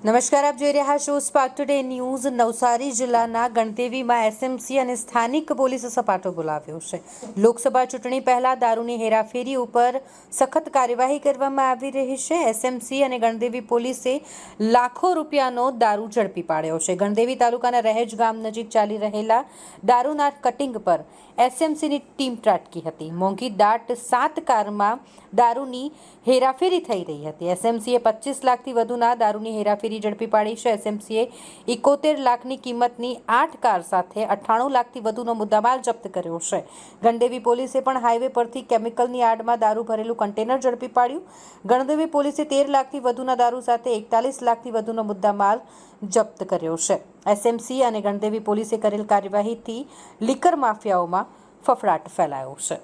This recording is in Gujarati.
નમસ્કાર, આપ જોઈ રહ્યા છો સ્પાર્ક ટુડે ન્યૂઝ। નવસારી જિલ્લાના ગણદેવીમાં એસએમસી અને સ્થાનિક પોલીસે સપાટો બોલાવ્યો છે। લોકસભા ચૂંટણી પહેલા દારૂની હેરાફેરી ઉપર સખત કાર્યવાહી કરવામાં આવી રહી છે। એસએમસી અને ગણદેવી પોલીસે લાખો રૂપિયાનો દારૂ ઝડપી પાડ્યો છે। ગણદેવી તાલુકાના રહેજ ગામ નજીક ચાલી રહેલા દારૂના કટિંગ પર એસએમસીની ટીમ ત્રાટકી હતી। મોંઘી દાટ 7 કારમાં દારૂની હેરાફેરી થઈ રહી હતી। એસએમસીએ 25 લાખથી વધુના દારૂની હેરાફેરી ઝડપી પાડી છે। એસએમસીએ 71 લાખની કિંમતની 8 કાર સાથે 98 લાખથી વધુનો મુદ્દામાલ જપ્ત કર્યો છે। ગણદેવી પોલીસે પણ હાઈવે પરથી કેમિકલની આડમાં દારૂ ભરેલું કન્ટેનર ઝડપી પાડ્યું। ગણદેવી પોલીસે 13 લાખથી વધુના દારૂ સાથે 41 લાખથી વધુનો મુદ્દામાલ જપ્ત કર્યો છે। એસએમસી અને ગણદેવી પોલીસે કરેલ કાર્યવાહીથી લીકર માફિયાઓમાં ફફડાટ ફેલાયો છે।